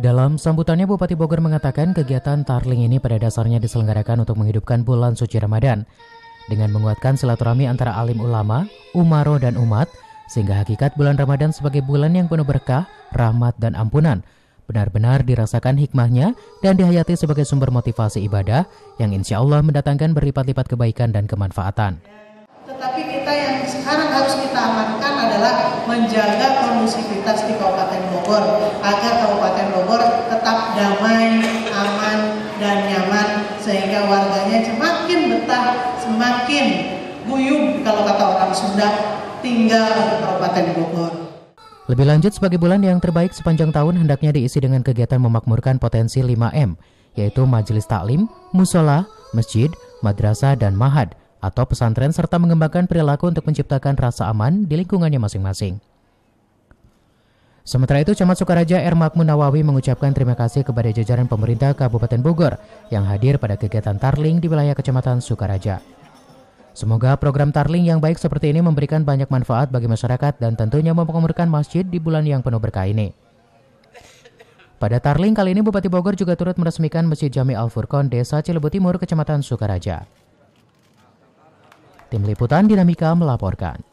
Dalam sambutannya, Bupati Bogor mengatakan kegiatan Tarling ini pada dasarnya diselenggarakan untuk menghidupkan bulan suci Ramadan dengan menguatkan silaturahmi antara alim ulama, umaro, dan umat, sehingga hakikat bulan Ramadan sebagai bulan yang penuh berkah, rahmat, dan ampunan benar-benar dirasakan hikmahnya dan dihayati sebagai sumber motivasi ibadah yang insya Allah mendatangkan berlipat-lipat kebaikan dan kemanfaatan. Tetapi kita yang sekarang harus kita amankan adalah menjaga kondusivitas di Kabupaten Bogor agar Kabupaten Bogor tetap damai, aman, dan nyaman sehingga warganya semakin betah, semakin guyub kalau kata orang Sunda tinggal di Kabupaten Bogor. Lebih lanjut, sebagai bulan yang terbaik sepanjang tahun hendaknya diisi dengan kegiatan memakmurkan potensi 5M, yaitu majelis taklim, musola, masjid, madrasah, dan mahad atau pesantren, serta mengembangkan perilaku untuk menciptakan rasa aman di lingkungannya masing-masing. Sementara itu, Camat Sukaraja R. Makmun Nawawi mengucapkan terima kasih kepada jajaran pemerintah Kabupaten Bogor yang hadir pada kegiatan Tarling di wilayah Kecamatan Sukaraja. Semoga program Tarling yang baik seperti ini memberikan banyak manfaat bagi masyarakat dan tentunya memakmurkan masjid di bulan yang penuh berkah ini. Pada Tarling kali ini, Bupati Bogor juga turut meresmikan Masjid Jami Al-Furqon, Desa Cilebu Timur, Kecamatan Sukaraja. Tim Liputan Dinamika melaporkan.